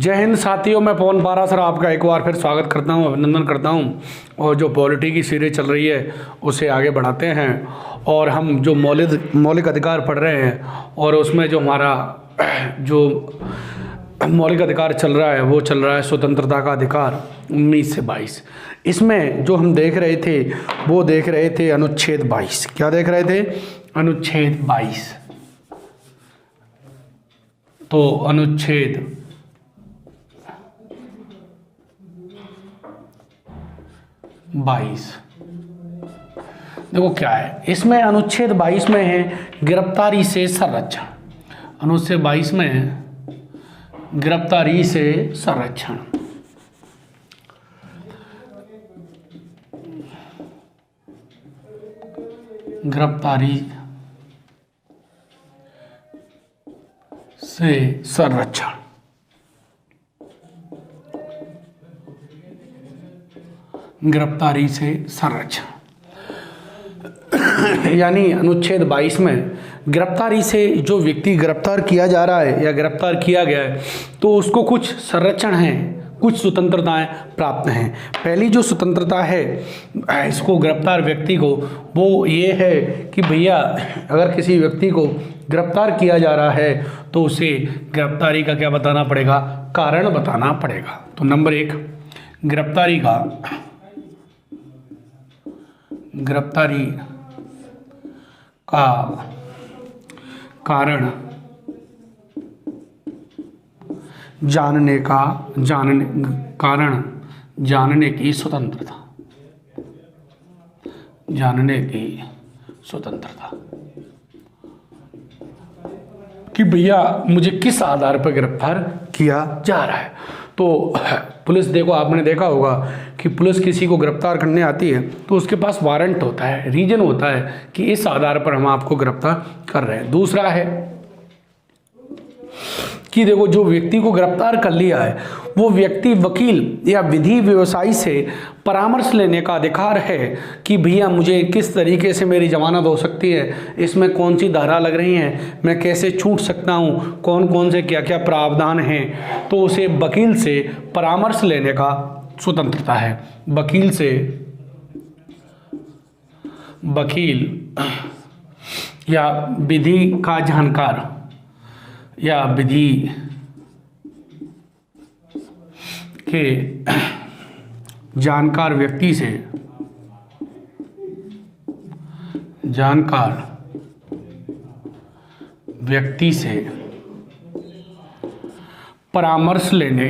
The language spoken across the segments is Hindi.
जय हिंद साथियों, मैं पवन पारासर आपका एक बार फिर स्वागत करता हूं, अभिनंदन करता हूं। और जो पॉलिटी की सीरीज चल रही है उसे आगे बढ़ाते हैं। और हम जो मौलिक अधिकार पढ़ रहे हैं और उसमें जो हमारा जो मौलिक अधिकार चल रहा है वो चल रहा है स्वतंत्रता का अधिकार 19 से 22। इसमें जो हम देख रहे थे वो देख रहे थे अनुच्छेद 22। क्या देख रहे थे? अनुच्छेद 22। तो अनुच्छेद 22 देखो क्या है इसमें। अनुच्छेद 22 में है गिरफ्तारी से संरक्षण। अनुच्छेद 22 में है गिरफ्तारी से संरक्षण। गिरफ्तारी से संरक्षण। गिरफ्तारी से संरक्षण यानी अनुच्छेद 22 में गिरफ्तारी से जो व्यक्ति गिरफ्तार किया जा रहा है या गिरफ्तार किया गया है तो उसको कुछ संरक्षण है, कुछ स्वतंत्रताएं प्राप्त हैं। पहली जो स्वतंत्रता है इसको गिरफ्तार व्यक्ति को, वो ये है कि भैया अगर किसी व्यक्ति को गिरफ्तार किया जा रहा है तो उसे गिरफ्तारी का क्या बताना पड़ेगा? कारण बताना पड़ेगा। तो नंबर 1, गिरफ्तारी का कारण जानने की स्वतंत्रता। कि भैया मुझे किस आधार पर गिरफ्तार किया जा रहा है। तो पुलिस, देखो आपने देखा होगा कि पुलिस किसी को गिरफ्तार करने आती है तो उसके पास वारंट होता है, रीजन होता है कि इस आधार पर हम आपको गिरफ्तार कर रहे हैं। दूसरा है कि देखो जो व्यक्ति को गिरफ्तार कर लिया है वो व्यक्ति वकील या विधि व्यवसायी से परामर्श लेने का अधिकार है कि भैया मुझे किस तरीके से मेरी जमानत हो सकती है, इसमें कौन सी धारा लग रही हैं, मैं कैसे छूट सकता हूँ, कौन कौन से क्या क्या प्रावधान हैं। तो उसे वकील से परामर्श लेने का स्वतंत्रता है। वकील या विधि का जानकार या विधि के जानकार व्यक्ति से परामर्श लेने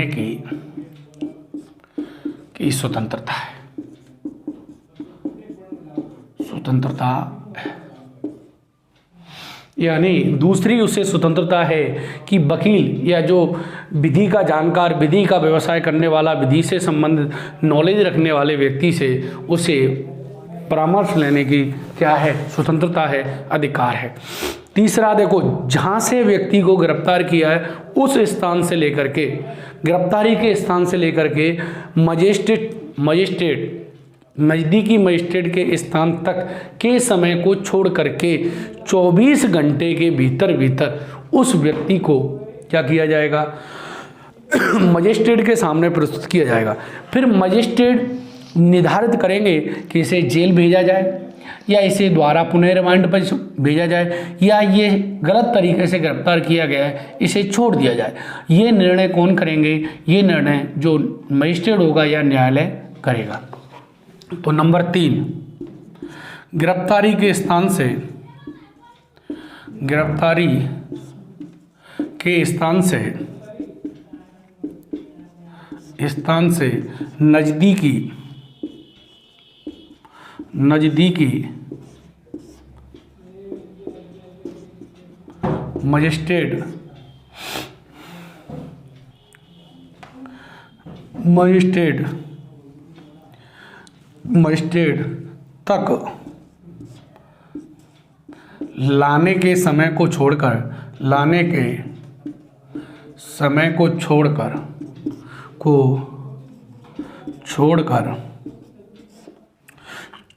की स्वतंत्रता है। यानी दूसरी उसे स्वतंत्रता है कि वकील या जो विधि का जानकार, विधि का व्यवसाय करने वाला, विधि से संबंधित नॉलेज रखने वाले व्यक्ति से उसे परामर्श लेने की क्या है? स्वतंत्रता है, अधिकार है। तीसरा देखो, जहाँ से व्यक्ति को गिरफ्तार किया है उस स्थान से लेकर के, गिरफ्तारी के स्थान से लेकर के नज़दीकी मजिस्ट्रेट के स्थान तक के समय को छोड़ करके 24 घंटे के भीतर उस व्यक्ति को क्या किया जाएगा? मजिस्ट्रेट के सामने प्रस्तुत किया जाएगा। फिर मजिस्ट्रेट निर्धारित करेंगे कि इसे जेल भेजा जाए या इसे द्वारा पुनः रिमांड पर भेजा जाए या ये गलत तरीके से गिरफ्तार किया गया है, इसे छोड़ दिया जाए। ये निर्णय कौन करेंगे? ये निर्णय जो मजिस्ट्रेट होगा या न्यायालय करेगा। तो नंबर 3, गिरफ्तारी के स्थान से नज़दीकी मजिस्ट्रेट तक लाने के समय को छोड़कर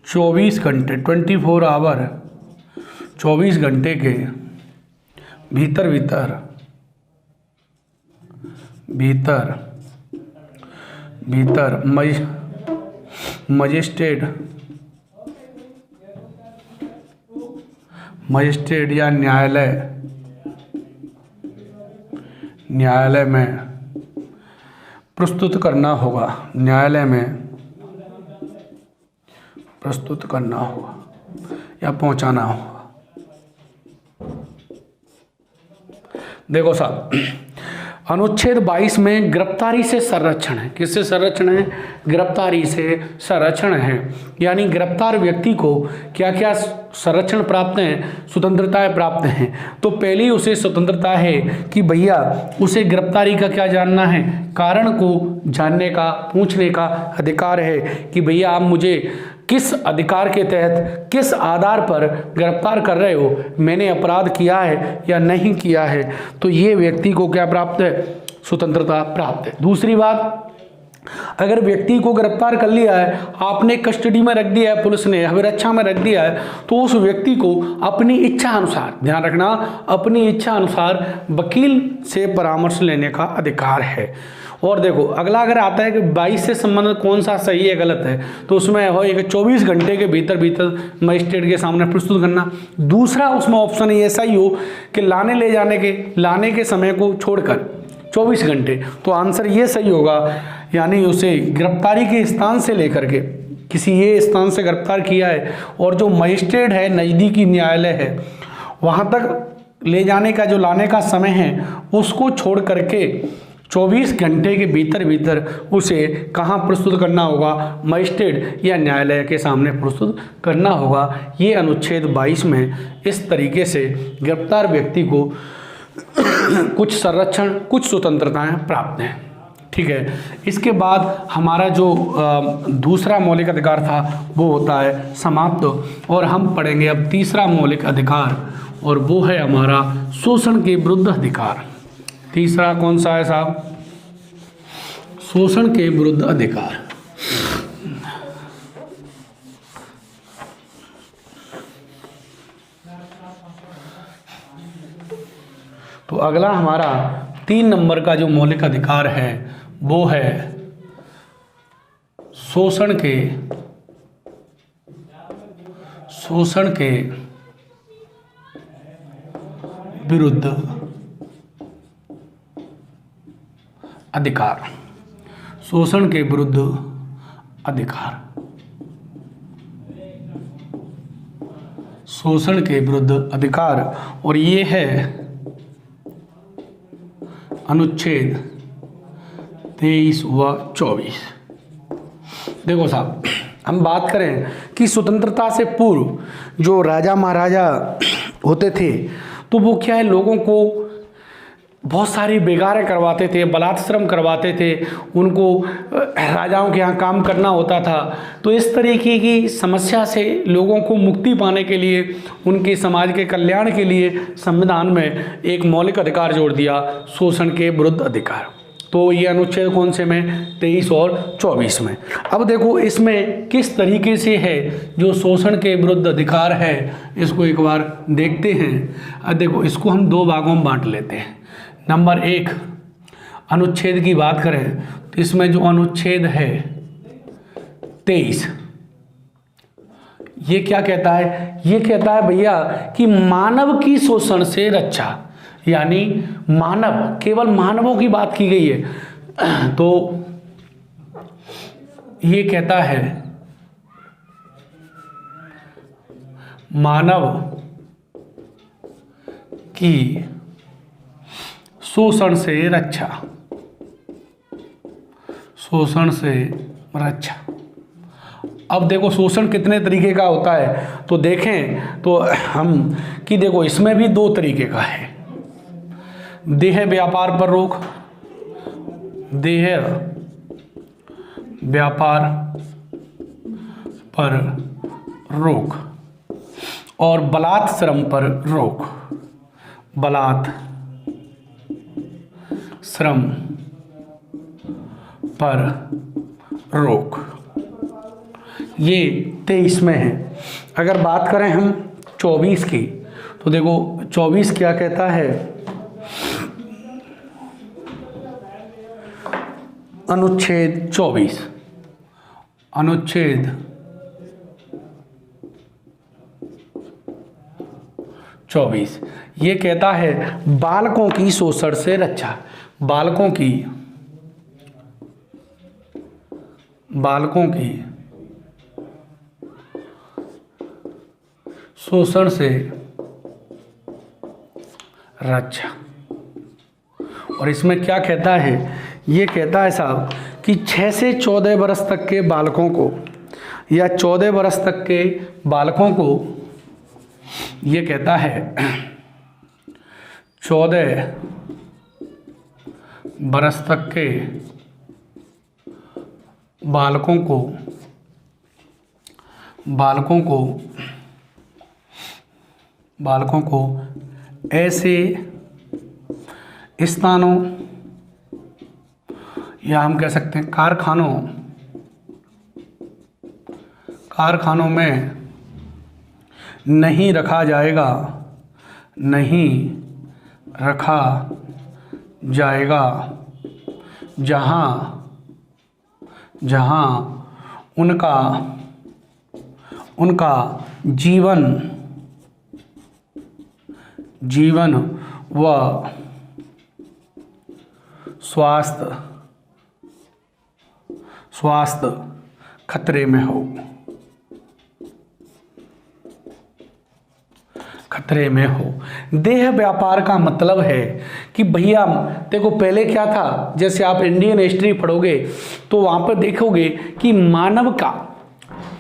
24 घंटे 24 आवर 24 घंटे के भीतर मजिस्ट्रेट या न्यायालय में प्रस्तुत करना होगा, या पहुंचाना होगा। देखो साहब, अनुच्छेद 22 में गिरफ्तारी से संरक्षण है। किससे संरक्षण है? गिरफ्तारी से संरक्षण है। यानी गिरफ्तार व्यक्ति को क्या क्या संरक्षण प्राप्त है? स्वतंत्रताएं प्राप्त हैं। तो पहली उसे स्वतंत्रता है कि भैया उसे गिरफ्तारी का क्या जानना है? कारण को जानने का, पूछने का अधिकार है कि भैया आप मुझे किस अधिकार के तहत, किस आधार पर गिरफ्तार कर रहे हो, मैंने अपराध किया है या नहीं किया है। तो ये व्यक्ति को क्या प्राप्त है? स्वतंत्रता प्राप्त है। दूसरी बात, अगर व्यक्ति को गिरफ्तार कर लिया है, आपने कस्टडी में रख दिया है, पुलिस ने अभिरक्षा में रख दिया है, तो उस व्यक्ति को अपनी इच्छा अनुसार, ध्यान रखना, अपनी इच्छा अनुसार वकील से परामर्श लेने का अधिकार है। और देखो अगला अगर आता है कि 22 से संबंधित कौन सा सही है गलत है, तो उसमें हो एक 24 घंटे के भीतर मजिस्ट्रेट के सामने प्रस्तुत करना। दूसरा उसमें ऑप्शन ऐसा ही हो कि लाने के समय को छोड़कर 24 घंटे, तो आंसर ये सही होगा। यानी उसे गिरफ्तारी के स्थान से लेकर के किसी ये स्थान से गिरफ्तार किया है और जो मजिस्ट्रेट है, नज़दीकी न्यायालय है, वहाँ तक ले जाने का जो लाने का समय है उसको छोड़ करके 24 घंटे के भीतर उसे कहाँ प्रस्तुत करना होगा? मजिस्ट्रेट या न्यायालय के सामने प्रस्तुत करना होगा। ये अनुच्छेद 22 में इस तरीके से गिरफ्तार व्यक्ति को कुछ संरक्षण, कुछ स्वतंत्रताएं प्राप्त हैं। ठीक है। इसके बाद हमारा जो दूसरा मौलिक अधिकार था वो होता है समाप्त, और हम पढ़ेंगे अब तीसरा मौलिक अधिकार, और वो है हमारा शोषण के विरुद्ध अधिकार। तीसरा कौन सा है साहब? शोषण के विरुद्ध अधिकार। तो अगला हमारा 3 नंबर का जो मौलिक अधिकार है वो है शोषण के विरुद्ध अधिकार। शोषण के विरुद्ध अधिकार। शोषण के विरुद्ध अधिकार, और ये है अनुच्छेद 23 व 24। देखो साहब, हम बात करें कि स्वतंत्रता से पूर्व जो राजा महाराजा होते थे, तो वो क्या है, लोगों को बहुत सारी बेगारें करवाते थे, बलात्श्रम करवाते थे, उनको राजाओं के यहाँ काम करना होता था। तो इस तरीके की समस्या से लोगों को मुक्ति पाने के लिए, उनके समाज के कल्याण के लिए संविधान में एक मौलिक अधिकार जोड़ दिया, शोषण के विरुद्ध अधिकार। तो ये अनुच्छेद कौन से में? 23 और 24 में। अब देखो इसमें किस तरीके से है जो शोषण के विरुद्ध अधिकार है, इसको एक बार देखते हैं। अब देखो इसको हम 2 भागों में बांट लेते हैं। नंबर 1, अनुच्छेद की बात करें तो इसमें जो अनुच्छेद है 23, ये क्या कहता है? ये कहता है भैया कि मानव की शोषण से रक्षा, यानी मानव, केवल मानवों की बात की गई है। तो ये कहता है मानव की शोषण से रक्षा, शोषण से रक्षा। अब देखो शोषण कितने तरीके का होता है, तो देखें तो हम कि देखो इसमें भी 2 तरीके का है। देह व्यापार पर रोक, देह व्यापार पर रोक, और बलात्श्रम पर रोक, बलात् श्रम पर रोक। ये 23 में है। अगर बात करें हम 24 की, तो देखो 24 क्या कहता है, अनुच्छेद 24, अनुच्छेद 24 ये कहता है बालकों की शोषण से रक्षा, बालकों की शोषण से रक्षा। और इसमें क्या कहता है, ये कहता है साहब कि 6 से 14 वर्ष तक के बालकों को या 14 वर्ष तक के बालकों को, ये कहता है 14 वर्ष तक के बालकों को ऐसे स्थानों या हम कह सकते हैं कारखानों में नहीं रखा जाएगा जहां उनका जीवन व स्वास्थ्य खतरे में हो। देह व्यापार का मतलब है कि भैया देखो पहले क्या था, जैसे आप इंडियन हिस्ट्री पढ़ोगे तो वहां पर देखोगे कि मानव का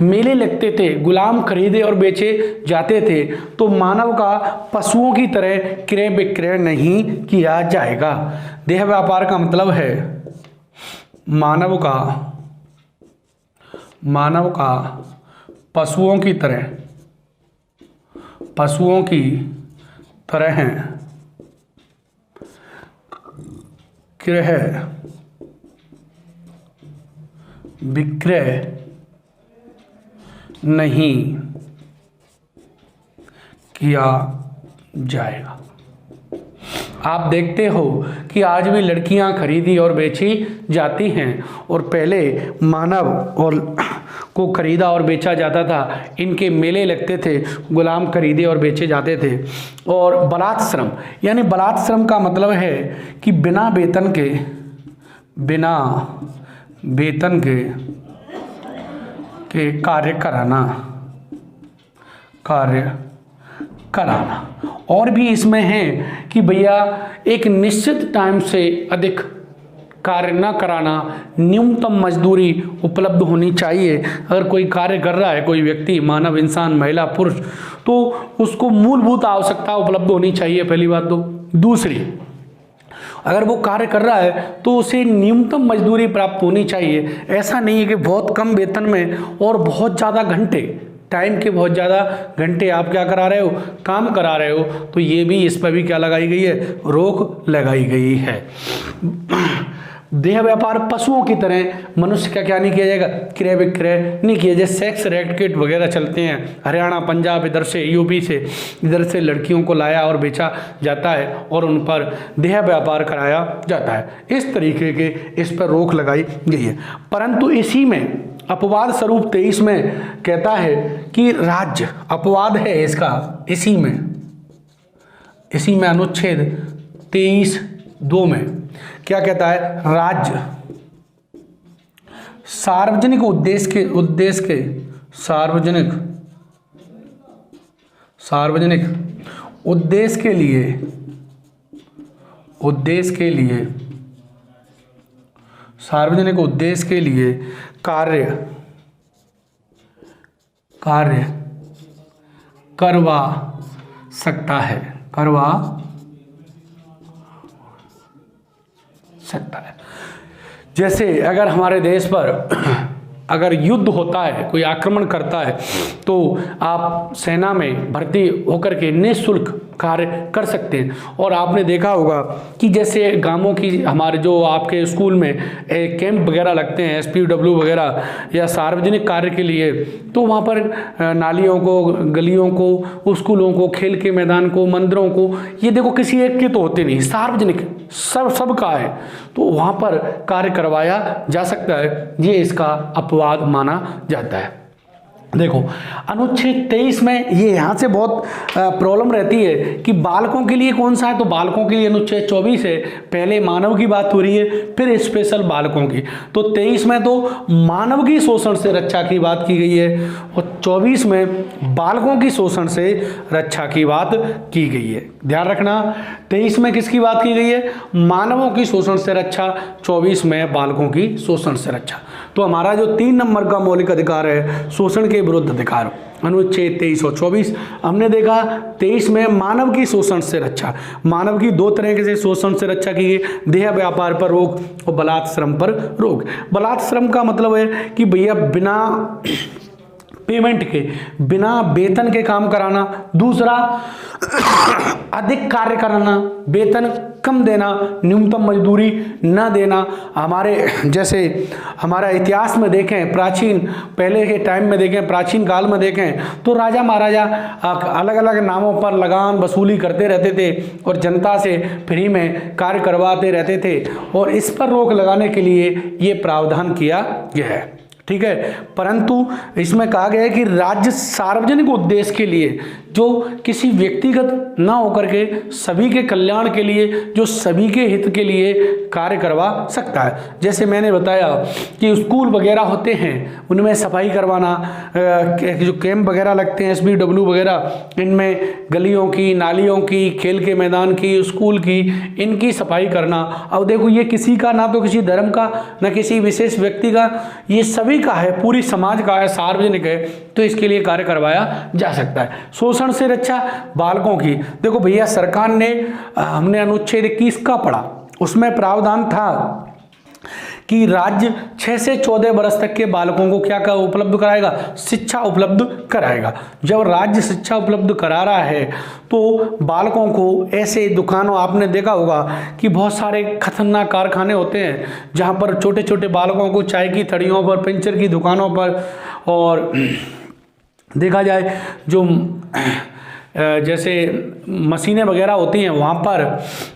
मेले लगते थे, गुलाम खरीदे और बेचे जाते थे, तो मानव का पशुओं की तरह क्रय विक्रय नहीं किया जाएगा। देह व्यापार का मतलब है मानव का पशुओं की तरह क्रय विक्रय नहीं किया जाएगा। आप देखते हो कि आज भी लड़कियां खरीदी और बेची जाती हैं, और पहले मानव और को खरीदा और बेचा जाता था, इनके मेले लगते थे, गुलाम खरीदे और बेचे जाते थे। और बलात् श्रम, यानी बलात् श्रम का मतलब है कि बिना वेतन के कार्य कराना। और भी इसमें है कि भैया एक निश्चित टाइम से अधिक कार्य न कराना, न्यूनतम मजदूरी उपलब्ध होनी चाहिए। अगर कोई कार्य कर रहा है, कोई व्यक्ति, मानव, इंसान, महिला, पुरुष, तो उसको मूलभूत आवश्यकता उपलब्ध होनी चाहिए, पहली बात तो। दूसरी, अगर वो कार्य कर रहा है तो उसे न्यूनतम मजदूरी प्राप्त होनी चाहिए। ऐसा नहीं है कि बहुत कम वेतन में और बहुत ज़्यादा घंटे, टाइम के बहुत ज़्यादा घंटे आप क्या करा रहे हो, काम करा रहे हो, तो ये भी, इस पर भी क्या लगाई गई है, रोक लगाई गई है। देह व्यापार पशुओं की तरह मनुष्य का क्या नहीं किया जाएगा, क्रय विक्रय नहीं किया जाए। सेक्स रैकेट वगैरह चलते हैं, हरियाणा, पंजाब, इधर से यूपी से, इधर से लड़कियों को लाया और बेचा जाता है और उन पर देह व्यापार कराया जाता है। इस तरीके के इस पर रोक लगाई गई है। परंतु इसी में अपवाद स्वरूप 23 में कहता है कि राज्य, अपवाद है इसका, इसी में अनुच्छेद 23(2) में क्या कहता है, राज्य सार्वजनिक उद्देश्य के लिए कार्य करवा सकता है। जैसे अगर हमारे देश पर अगर युद्ध होता है, कोई आक्रमण करता है, तो आप सेना में भर्ती होकर के निःशुल्क कार्य कर सकते हैं। और आपने देखा होगा कि जैसे गांवों की हमारे जो आपके स्कूल में कैंप वगैरह लगते हैं, SPW वगैरह या सार्वजनिक कार्य के लिए, तो वहाँ पर नालियों को, गलियों को, स्कूलों को, खेल के मैदान को, मंदिरों को, ये देखो किसी एक के तो होते नहीं, सार्वजनिक सबका है, तो वहाँ पर कार्य करवाया जा सकता है। ये इसका अपवाद माना जाता है। देखो अनुच्छेद 23 में ये यहाँ से बहुत प्रॉब्लम रहती है कि बालकों के लिए कौन सा है, तो बालकों के लिए अनुच्छेद 24 है। पहले मानव की बात हो रही है, फिर स्पेशल बालकों की। तो 23 में तो मानव की शोषण से रक्षा की बात की गई है और 24 में बालकों की शोषण से रक्षा की बात की गई है। ध्यान रखना, 23 में किसकी बात की गई है, मानवों की शोषण से रक्षा, 24 में बालकों की शोषण से रक्षा। तो हमारा जो 3 नंबर का मौलिक अधिकार है शोषण के विरुद्ध अधिकार, अनुच्छेद 23 और 24, हमने देखा 23 में मानव की शोषण से रक्षा, मानव की 2 तरह से शोषण से रक्षा की गई, देह व्यापार पर रोक और बलात् श्रम पर रोक। बलात् श्रम का मतलब है कि भैया बिना पेमेंट के, बिना वेतन के काम कराना। दूसरा, अधिक कार्य कराना, वेतन कम देना, न्यूनतम मजदूरी न देना। हमारे जैसे हमारा इतिहास में देखें, प्राचीन पहले के टाइम में देखें, प्राचीन काल में देखें तो राजा महाराजा अलग अलग नामों पर लगान वसूली करते रहते थे और जनता से फ्री में कार्य करवाते रहते थे, और इस पर रोक लगाने के लिए ये प्रावधान किया गया है। ठीक है, परंतु इसमें कहा गया है कि राज्य सार्वजनिक उद्देश्य के लिए, जो किसी व्यक्तिगत ना होकर के सभी के कल्याण के लिए, जो सभी के हित के लिए कार्य करवा सकता है। जैसे मैंने बताया कि स्कूल वगैरह होते हैं उनमें सफाई करवाना, जो कैंप वगैरह लगते हैं SBW वगैरह, इनमें गलियों की, नालियों की, खेल के मैदान की, स्कूल की, इनकी सफाई करना। अब देखो ये किसी का, ना तो किसी धर्म का, ना किसी विशेष व्यक्ति का, ये सभी का है, पूरी समाज का है, सार्वजनिक है, तो इसके लिए कार्य करवाया जा सकता है। शोषण से रक्षा बालकों की, देखो भैया सरकार ने, हमने अनुच्छेद 21 का पढ़ा, उसमें प्रावधान था कि राज्य 6 से 14 वर्ष तक के बालकों को क्या क्या उपलब्ध कराएगा, शिक्षा उपलब्ध कराएगा। जब राज्य शिक्षा उपलब्ध करा रहा है तो बालकों को ऐसे दुकानों, आपने देखा होगा कि बहुत सारे खतरनाक कारखाने होते हैं जहां पर छोटे छोटे बालकों को चाय की थड़ियों पर, पंचर की दुकानों पर, और देखा जाए जो जैसे मशीनें वगैरह होती हैं वहाँ पर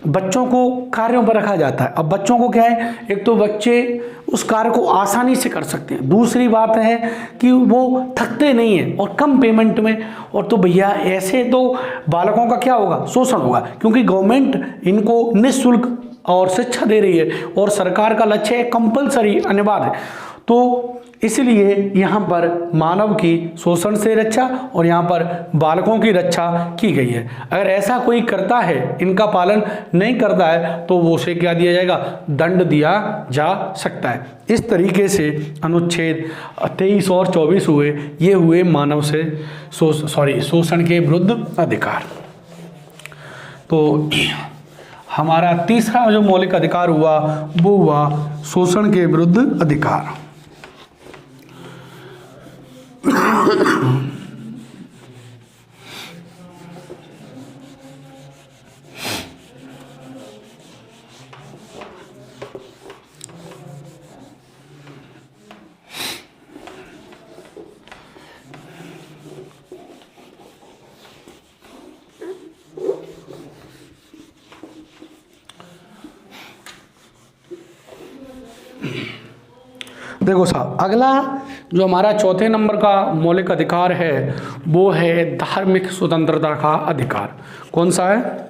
बच्चों को कार्यों पर रखा जाता है। अब बच्चों को क्या है, एक तो बच्चे उस कार्य को आसानी से कर सकते हैं, दूसरी बात है कि वो थकते नहीं हैं और कम पेमेंट में। और तो भैया ऐसे तो बालकों का क्या होगा, शोषण होगा, क्योंकि गवर्नमेंट इनको निःशुल्क और शिक्षा दे रही है और सरकार का लक्ष्य है कंपलसरी, अनिवार्य। तो इसलिए यहाँ पर मानव की शोषण से रक्षा और यहाँ पर बालकों की रक्षा की गई है। अगर ऐसा कोई करता है, इनका पालन नहीं करता है, तो वो उसे क्या दिया जाएगा, दंड दिया जा सकता है। इस तरीके से अनुच्छेद 23 और 24 हुए, ये हुए मानव से शोषण के विरुद्ध अधिकार। तो हमारा तीसरा जो मौलिक अधिकार हुआ वो हुआ शोषण के विरुद्ध अधिकार। देखो साहब, अगला जो हमारा चौथे नंबर का मौलिक अधिकार है वो है धार्मिक स्वतंत्रता का अधिकार। कौन सा है,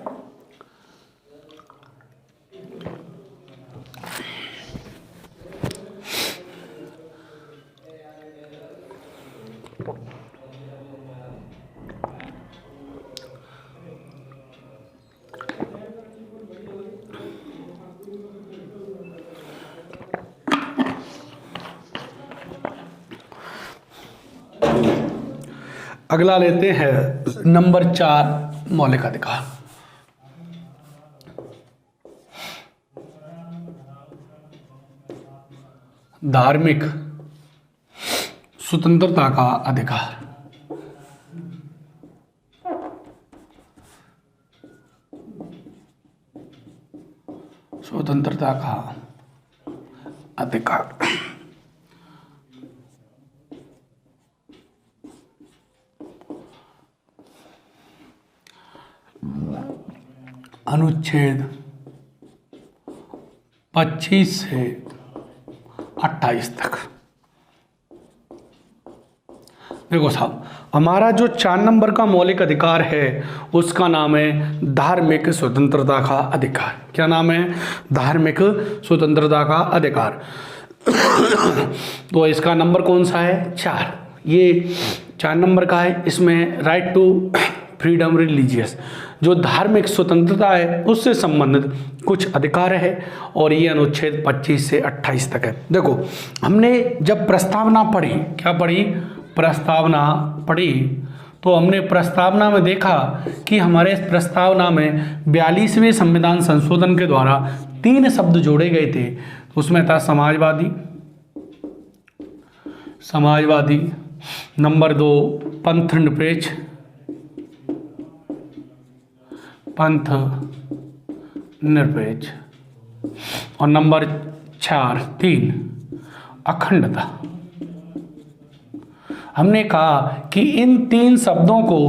अगला लेते हैं नंबर 4 मौलिक अधिकार। धार्मिक स्वतंत्रता का अधिकार। स्वतंत्रता का अधिकार। अनुच्छेद 25 से 28 तक। देखो साहब, हमारा जो 4 नंबर का मौलिक अधिकार है उसका नाम है धार्मिक स्वतंत्रता का अधिकार। क्या नाम है? धार्मिक स्वतंत्रता का अधिकार। तो इसका नंबर कौन सा है? 4। ये 4 नंबर का है। इसमें राइट टू फ्रीडम रिलीजियस, जो धार्मिक स्वतंत्रता है उससे संबंधित कुछ अधिकार है, और ये अनुच्छेद 25 से 28 तक है। देखो, हमने जब प्रस्तावना पढ़ी, क्या पढ़ी? प्रस्तावना पढ़ी, तो हमने प्रस्तावना में देखा कि हमारे इस प्रस्तावना में 42वें संविधान संशोधन के द्वारा 3 शब्द जोड़े गए थे। उसमें था समाजवादी, समाजवादी, नंबर 2 पंथ निरपेक्ष, पंथ निरपेक्ष, और नंबर 3 अखंडता। हमने कहा कि इन 3 शब्दों को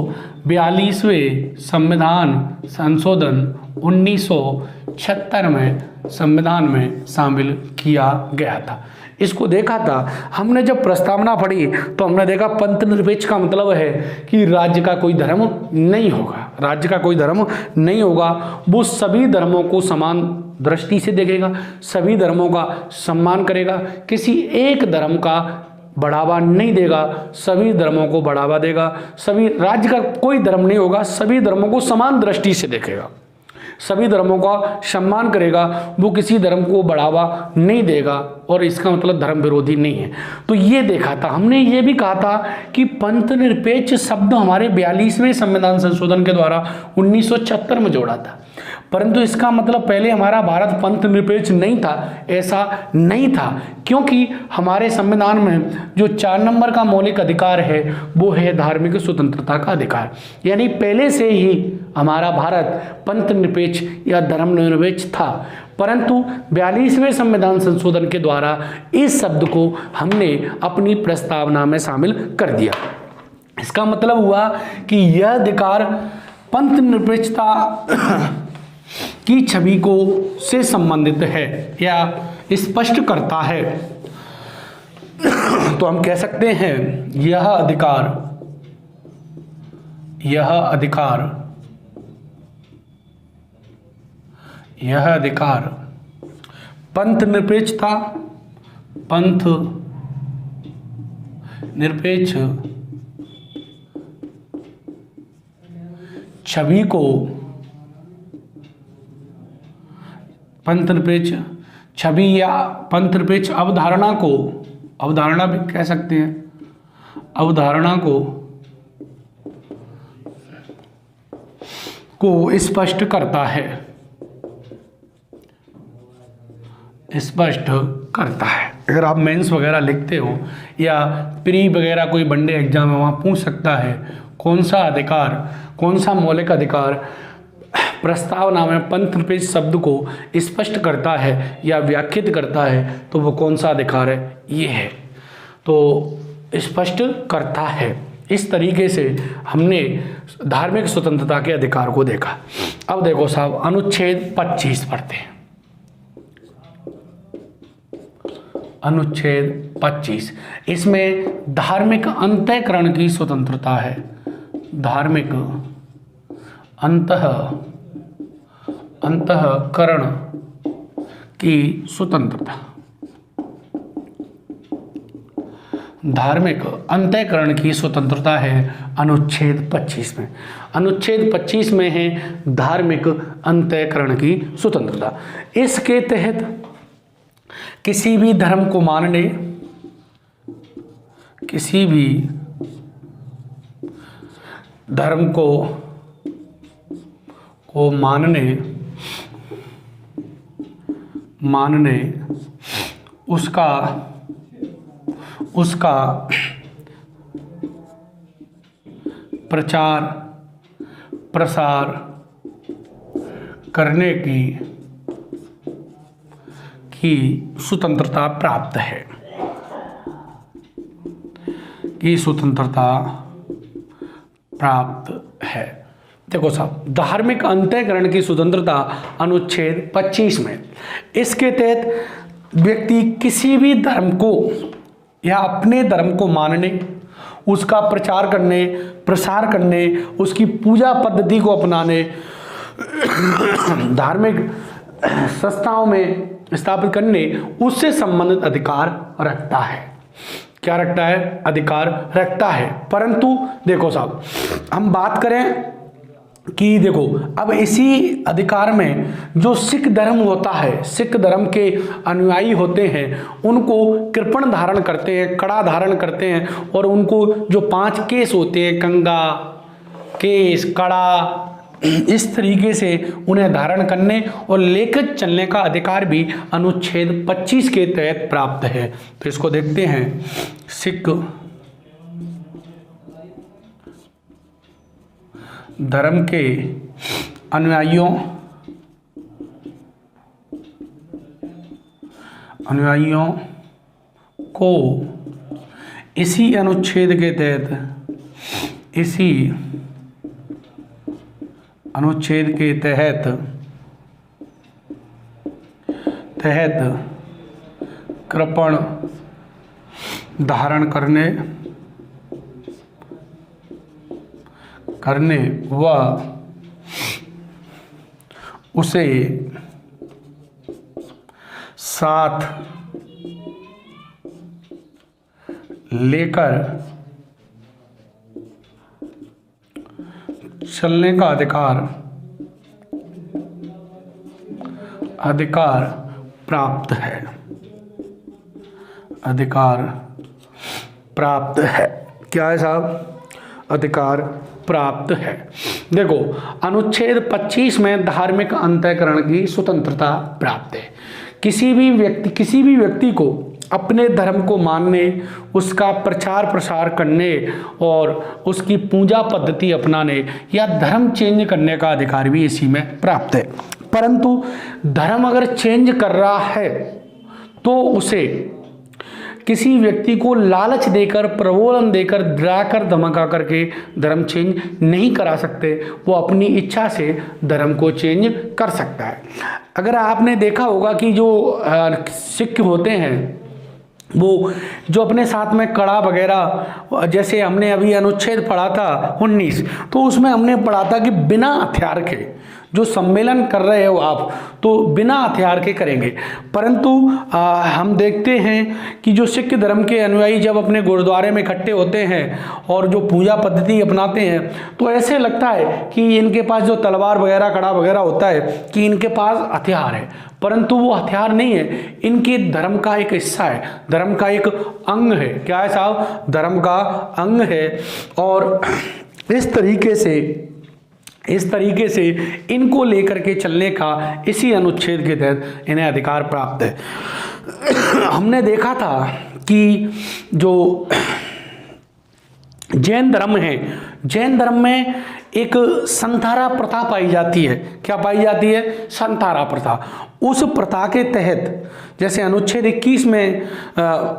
42वें संविधान संशोधन 1976 में संविधान में शामिल किया गया था। इसको देखा था हमने। जब प्रस्तावना पढ़ी तो हमने देखा पंथ निरपेक्ष का मतलब है कि राज्य का कोई धर्म नहीं होगा, राज्य का कोई धर्म नहीं होगा, वो सभी धर्मों को समान दृष्टि से देखेगा, सभी धर्मों का सम्मान करेगा, किसी एक धर्म का बढ़ावा नहीं देगा, सभी धर्मों को बढ़ावा देगा, सभी राज्य का कोई धर्म नहीं होगा, सभी धर्मों को समान दृष्टि से देखेगा, सभी धर्मों का सम्मान करेगा, वो किसी धर्म को बढ़ावा नहीं देगा, और इसका मतलब धर्म विरोधी नहीं है। तो ये देखा था हमने। ये भी कहा था कि पंथ निरपेक्ष शब्द हमारे 42वें संविधान संशोधन के द्वारा 1976 में जोड़ा था, परंतु इसका मतलब पहले हमारा भारत पंथ निरपेक्ष नहीं था, ऐसा नहीं था, क्योंकि हमारे संविधान में जो 4 नंबर का मौलिक अधिकार है वो है धार्मिक स्वतंत्रता का अधिकार। यानी पहले से ही हमारा भारत पंथ निरपेक्ष या धर्मनिरपेक्ष था, परंतु 42वें संविधान संशोधन के द्वारा इस शब्द को हमने अपनी प्रस्तावना में शामिल कर दिया। इसका मतलब हुआ कि यह अधिकार पंथ निरपेक्षता की छवि को से संबंधित है या स्पष्ट करता है। तो हम कह सकते हैं यह अधिकार पंथ निरपेक्ष छवि को, पंथ निरपेक्ष छवि या पंथ निरपेक्ष अवधारणा को, अवधारणा भी कह सकते हैं, अवधारणा को स्पष्ट करता है, स्पष्ट करता है। अगर आप मेंस वगैरह लिखते हो या प्री वगैरह कोई वनडे एग्जाम है, वहाँ पूछ सकता है कौन सा अधिकार, कौन सा मौलिक अधिकार प्रस्तावना में पंथ निरपेक्ष शब्द को स्पष्ट करता है या व्याख्यात करता है, तो वो कौन सा अधिकार है? ये है। तो स्पष्ट करता है। इस तरीके से हमने धार्मिक स्वतंत्रता के अधिकार को देखा। अब देखो साहब, अनुच्छेद 25 पढ़ते हैं। अनुच्छेद 25, इसमें धार्मिक अंतःकरण की स्वतंत्रता है। धार्मिक अंतःकरण की स्वतंत्रता, धार्मिक अंतःकरण की स्वतंत्रता है अनुच्छेद 25 में। अनुच्छेद 25 में है धार्मिक अंतःकरण की स्वतंत्रता। इसके तहत किसी भी धर्म को मानने, किसी भी धर्म को मानने उसका प्रचार प्रसार करने की की स्वतंत्रता प्राप्त है, की स्वतंत्रता प्राप्त है। देखो साहब, धार्मिक अंतःकरण की स्वतंत्रता अनुच्छेद 25 में, इसके तहत व्यक्ति किसी भी धर्म को या अपने धर्म को मानने, उसका प्रचार करने, प्रसार करने, उसकी पूजा पद्धति को अपनाने, धार्मिक संस्थाओं में स्थापित करने, उससे संबंधित अधिकार रखता है। क्या रखता है? अधिकार रखता है। परंतु देखो साहब, हम बात करें कि देखो अब इसी अधिकार में जो सिख धर्म होता है, सिख धर्म के अनुयायी होते हैं, उनको कृपण धारण करते हैं, कड़ा धारण करते हैं, और उनको जो 5 केस होते हैं, कंगा, केस, कड़ा, इस तरीके से उन्हें धारण करने और लेकर चलने का अधिकार भी अनुच्छेद 25 के तहत प्राप्त है। तो इसको देखते हैं, सिख धर्म के अनुयायियों को इसी अनुच्छेद के तहत, इसी अनुच्छेद के तहत कृपण धारण करने व उसे साथ लेकर चलने का अधिकार प्राप्त है, अधिकार प्राप्त है। क्या है साहब? अधिकार प्राप्त है। देखो, अनुच्छेद 25 में धार्मिक अंतःकरण की स्वतंत्रता प्राप्त है। किसी भी व्यक्ति को अपने धर्म को मानने, उसका प्रचार प्रसार करने और उसकी पूजा पद्धति अपनाने या धर्म चेंज करने का अधिकार भी इसी में प्राप्त है। परंतु धर्म अगर चेंज कर रहा है तो उसे किसी व्यक्ति को लालच देकर, प्रलोभन देकर, डराकर, धमका करके धर्म चेंज नहीं करा सकते। वो अपनी इच्छा से धर्म को चेंज कर सकता है। अगर आपने देखा होगा कि जो सिख होते हैं, वो जो अपने साथ में कड़ा वगैरह, जैसे हमने अभी अनुच्छेद पढ़ा था 19, तो उसमें हमने पढ़ा था कि बिना हथियार के जो सम्मेलन कर रहे हो आप, तो बिना हथियार के करेंगे। परंतु हम देखते हैं कि जो सिख धर्म के अनुयायी जब अपने गुरुद्वारे में इकट्ठे होते हैं और जो पूजा पद्धति अपनाते हैं, तो ऐसे लगता है कि इनके पास जो तलवार वगैरह, कड़ा वगैरह होता है, कि इनके पास हथियार है। परंतु वो हथियार नहीं है, इनके धर्म का एक हिस्सा है, धर्म का एक अंग है। क्या है साहब? धर्म का अंग है। और इस तरीके से इनको लेकर के चलने का इसी अनुच्छेद के तहत इन्हें अधिकार प्राप्त है। हमने देखा था कि जो जैन धर्म है, जैन धर्म में एक संथारा प्रथा पाई जाती है। क्या पाई जाती है? संथारा प्रथा। उस प्रथा के तहत जैसे अनुच्छेद 21 में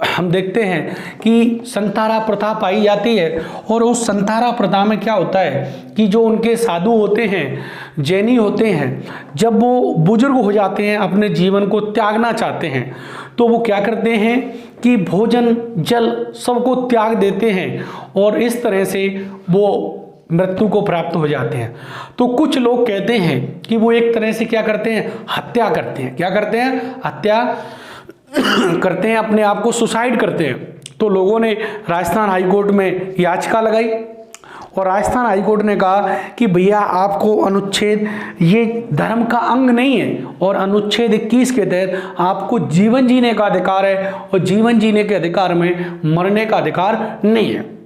हम देखते हैं कि संथारा प्रथा पाई जाती है। और उस संथारा प्रथा में क्या होता है कि जो उनके साधु होते हैं, जैनी होते हैं, जब वो बुजुर्ग हो जाते हैं, अपने जीवन को त्यागना चाहते हैं, तो वो क्या करते हैं कि भोजन, जल सबको त्याग देते हैं और इस तरह से वो मृत्यु को प्राप्त हो जाते हैं। तो कुछ लोग कहते हैं कि वो एक तरह से क्या करते हैं? हत्या करते हैं। क्या करते हैं? हत्या करते हैं, अपने आप को सुसाइड करते हैं। तो लोगों ने राजस्थान हाईकोर्ट में याचिका लगाई और राजस्थान हाईकोर्ट ने कहा कि भैया आपको अनुच्छेद, ये धर्म का अंग नहीं है और अनुच्छेद 21 के तहत आपको जीवन जीने का अधिकार है और जीवन जीने के अधिकार में मरने का अधिकार नहीं है।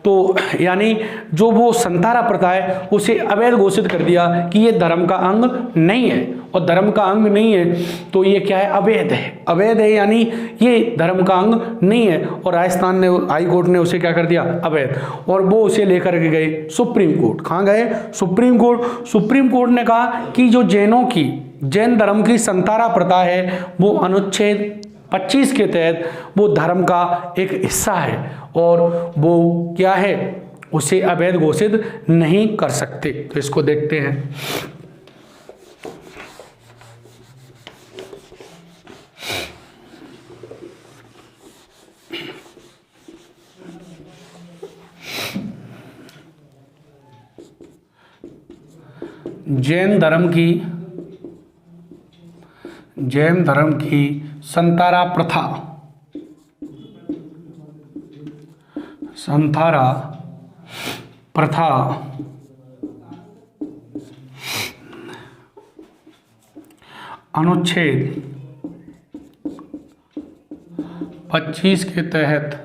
तो यानी जो वो संथारा प्रथा है उसे अवैध घोषित कर दिया कि ये धर्म का अंग नहीं है। और धर्म का अंग नहीं है तो ये क्या है? अवैध है। अवैध है यानी ये धर्म का अंग नहीं है। और राजस्थान ने, हाई कोर्ट ने उसे क्या कर दिया? अवैध। और वो उसे लेकर के गए सुप्रीम कोर्ट। कहाँ गए? Supreme court. सुप्रीम कोर्ट ने कहा कि जो जैनों की जैन धर्म की संतारा प्रथा है वो अनुच्छेद 25 के तहत वो धर्म का एक हिस्सा है और वो क्या है, उसे अवैध घोषित नहीं कर सकते। तो इसको देखते हैं। जैन धर्म की संतारा प्रथा अनुच्छेद 25 के तहत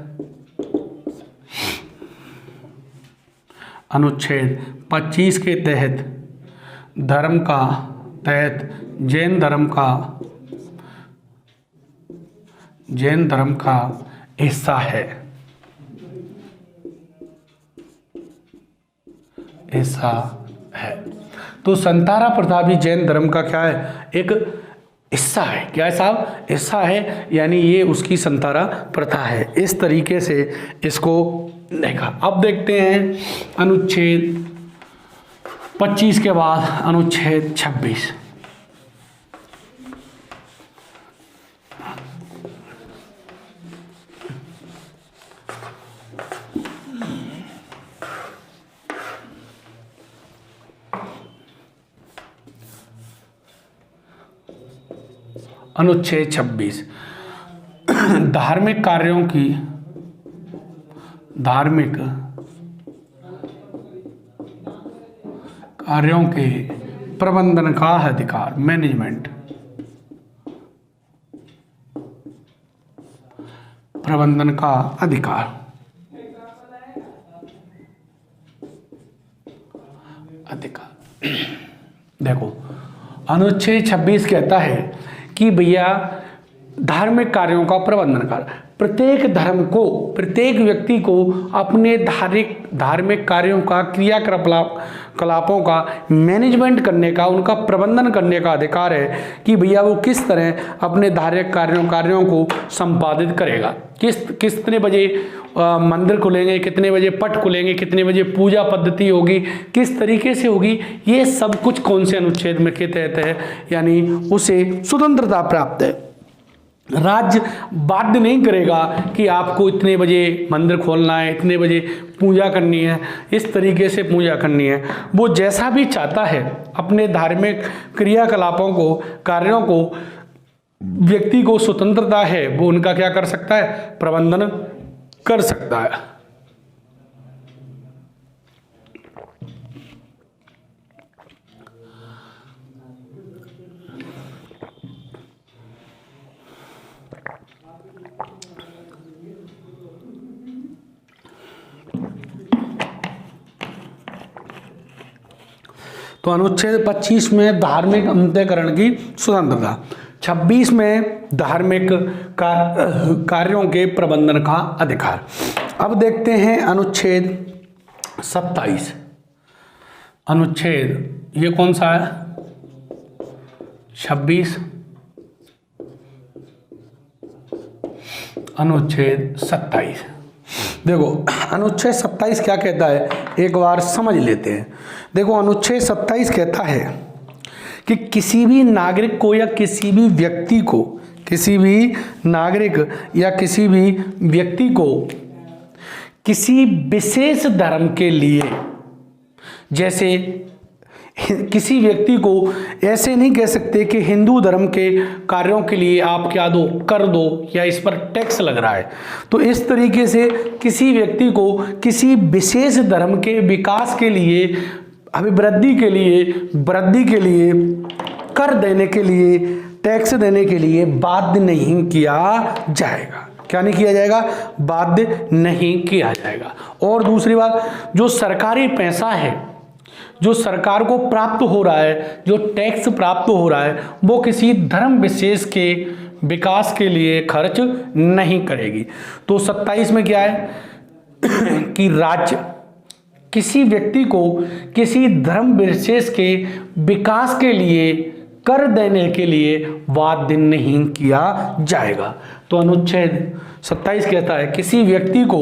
जैन धर्म का हिस्सा है। तो संतारा प्रथा भी जैन धर्म का क्या है, एक हिस्सा है। क्या है साहब, हिस्सा है, यानी ये उसकी संतारा प्रथा है। इस तरीके से इसको देखा। अब देखते हैं अनुच्छेद 25 के बाद अनुच्छेद 26। अनुच्छेद 26 धार्मिक कार्यों के प्रबंधन का अधिकार, मैनेजमेंट, प्रबंधन का अधिकार। देखो अनुच्छेद 26 कहता है कि भैया धार्मिक कार्यों का प्रबंधन कर, प्रत्येक धर्म को, प्रत्येक व्यक्ति को अपने धार्मिक कार्यों का, क्रियाकलापों का मैनेजमेंट करने का, उनका प्रबंधन करने का अधिकार है कि भैया वो किस तरह अपने धार्मिक कार्यों को संपादित करेगा। कितने बजे मंदिर खुलेंगे, कितने बजे पट खुलेंगे, कितने बजे पूजा पद्धति होगी, किस तरीके से होगी, ये सब कुछ कौन से अनुच्छेद में के तहत है, यानी उसे स्वतंत्रता प्राप्त है। राज्य बाध्य नहीं करेगा कि आपको इतने बजे मंदिर खोलना है, इतने बजे पूजा करनी है, इस तरीके से पूजा करनी है। वो जैसा भी चाहता है अपने धार्मिक क्रियाकलापों को, कार्यों को, व्यक्ति को स्वतंत्रता है, वो उनका क्या कर सकता है, प्रबंधन कर सकता है। तो अनुच्छेद 25 में धार्मिक अंतःकरण की स्वतंत्रता, 26 में धार्मिक कार्यों के प्रबंधन का अधिकार। अब देखते हैं अनुच्छेद 27। अनुच्छेद ये कौन सा है, 26, अनुच्छेद 27। देखो अनुच्छेद 27 क्या कहता है, एक बार समझ लेते हैं। देखो अनुच्छेद 27 कहता है कि किसी भी नागरिक को या किसी भी व्यक्ति को, किसी भी नागरिक या किसी भी व्यक्ति को किसी विशेष धर्म के लिए, जैसे किसी व्यक्ति को ऐसे नहीं कह सकते कि हिंदू धर्म के कार्यों के लिए आप क्या दो, कर दो, या इस पर टैक्स लग रहा है। तो इस तरीके से किसी व्यक्ति को किसी विशेष धर्म के विकास के लिए, अभिवृद्धि के लिए, वृद्धि के लिए, कर देने के लिए, टैक्स देने के लिए बाध्य नहीं किया जाएगा। क्या नहीं किया जाएगा, बाध्य नहीं किया जाएगा। और दूसरी बात, जो सरकारी पैसा है, जो सरकार को प्राप्त हो रहा है, जो टैक्स प्राप्त हो रहा है, वो किसी धर्म विशेष के विकास के लिए खर्च नहीं करेगी। तो 27 में क्या है कि राज्य किसी व्यक्ति को किसी धर्म विशेष के विकास के लिए कर देने के लिए बाध्य नहीं किया जाएगा। तो अनुच्छेद 27 कहता है किसी व्यक्ति को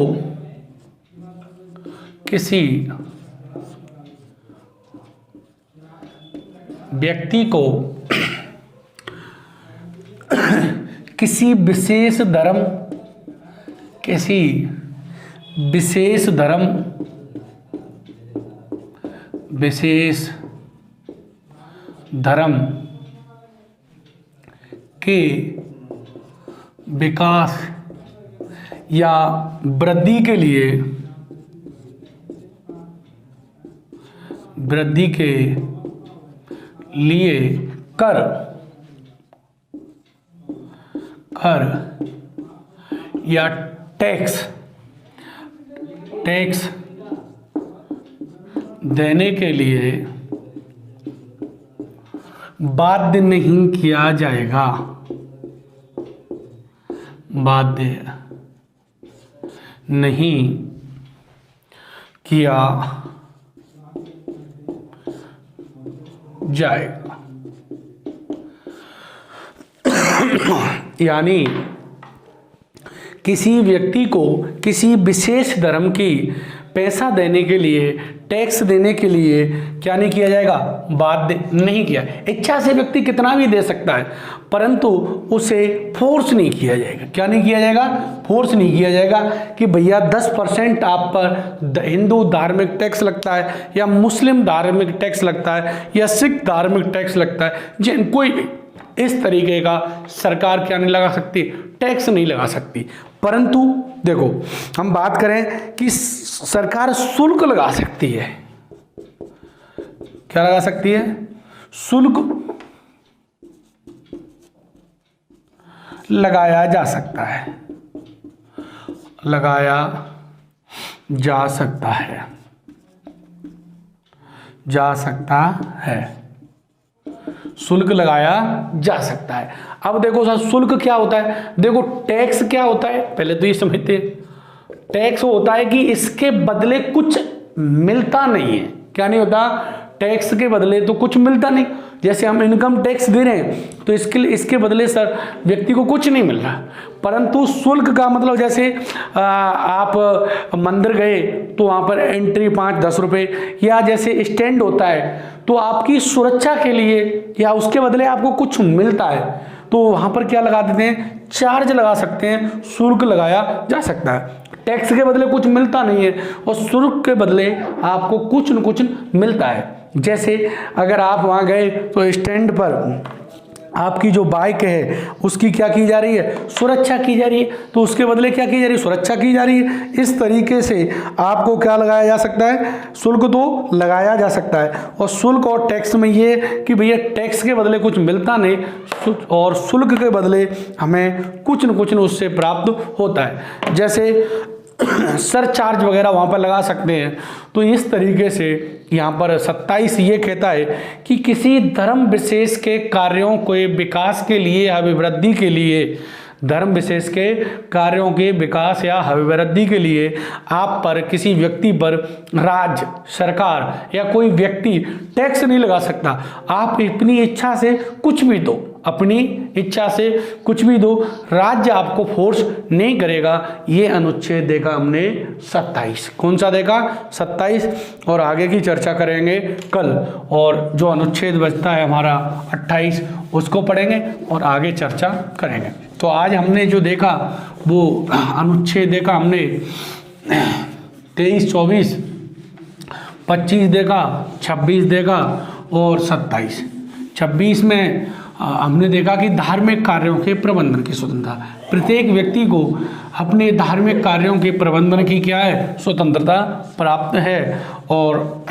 किसी विशेष धर्म के विकास या वृद्धि के लिए कर या टैक्स देने के लिए बाध्य नहीं किया जाएगा। बाध्य नहीं किया जाएगा। यानी किसी व्यक्ति को किसी विशेष धर्म की पैसा देने के लिए, टैक्स देने के लिए क्या नहीं किया जाएगा, बाध्य नहीं किया। इच्छा से व्यक्ति कितना भी दे सकता है, परंतु उसे फोर्स नहीं किया जाएगा। क्या नहीं किया जाएगा? फोर्स नहीं किया जाएगा कि भैया 10% आप पर हिंदू धार्मिक टैक्स लगता है, या मुस्लिम धार्मिक टैक्स लगता है, या सिख धार्मिक टैक्स लगता है। जिन कोई भी इस तरीके का सरकार क्या नहीं लगा सकती, टैक्स नहीं लगा सकती। परंतु देखो, हम बात करें कि सरकार शुल्क लगा सकती है। क्या लगा सकती है? शुल्क लगाया जा सकता है, लगाया जा सकता है, जा सकता है, शुल्क लगाया जा सकता है। अब देखो सर, शुल्क क्या होता है? देखो, टैक्स क्या होता है, पहले तो ये समझते हैं। टैक्स होता है कि इसके बदले कुछ मिलता नहीं है। क्या नहीं होता? टैक्स के बदले तो कुछ मिलता नहीं। जैसे हम इनकम टैक्स दे रहे हैं तो इसके बदले सर व्यक्ति को कुछ नहीं मिल रहा। परंतु शुल्क का मतलब, जैसे आप मंदिर गए तो वहाँ पर एंट्री 5-10 रुपये, या जैसे स्टैंड होता है तो आपकी सुरक्षा के लिए या उसके बदले आपको कुछ मिलता है, तो वहाँ पर क्या लगा देते हैं? चार्ज लगा सकते हैं, शुल्क लगाया जा सकता है। टैक्स के बदले कुछ मिलता नहीं है और शुल्क के बदले आपको कुछ न कुछ मिलता है। जैसे अगर आप वहाँ गए तो स्टैंड पर आपकी जो बाइक है उसकी क्या की जा रही है? सुरक्षा की जा रही है, तो उसके बदले क्या की जा रही है? सुरक्षा की जा रही है। इस तरीके से आपको क्या लगाया जा सकता है? शुल्क तो लगाया जा सकता है। और शुल्क और टैक्स में ये कि भैया टैक्स के बदले कुछ मिलता नहीं और शुल्क के बदले हमें कुछ न कुछ उससे प्राप्त होता है। जैसे सरचार्ज वगैरह वहाँ पर लगा सकते हैं। तो इस तरीके से यहाँ पर 27 ये कहता है कि किसी धर्म विशेष के कार्यों के विकास के लिए, अभिवृद्धि के लिए, धर्म विशेष के कार्यों के विकास या अभिवृद्धि के लिए आप पर, किसी व्यक्ति पर राज्य, सरकार या कोई व्यक्ति टैक्स नहीं लगा सकता। आप अपनी इच्छा से कुछ भी दो, अपनी इच्छा से कुछ भी दो, राज्य आपको फोर्स नहीं करेगा। ये अनुच्छेद देखा हमने 27। कौन सा देखा? 27। और आगे की चर्चा करेंगे कल, और जो अनुच्छेद बचता है हमारा 28 उसको पढ़ेंगे और आगे चर्चा करेंगे। तो आज हमने जो देखा वो अनुच्छेद देखा हमने 23, 24, 25 देखा, 26 देखा और 27। 26 में हमने देखा कि धार्मिक कार्यों के प्रबंधन की स्वतंत्रता, प्रत्येक व्यक्ति को अपने धार्मिक कार्यों के प्रबंधन की क्या है? स्वतंत्रता प्राप्त है। और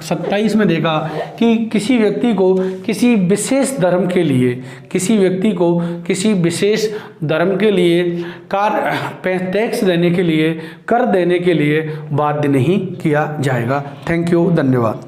27 में देखा कि किसी व्यक्ति को किसी विशेष धर्म के लिए, किसी व्यक्ति को किसी विशेष धर्म के लिए टैक्स देने के लिए, कर देने के लिए बाध्य नहीं किया जाएगा। थैंक यू, धन्यवाद।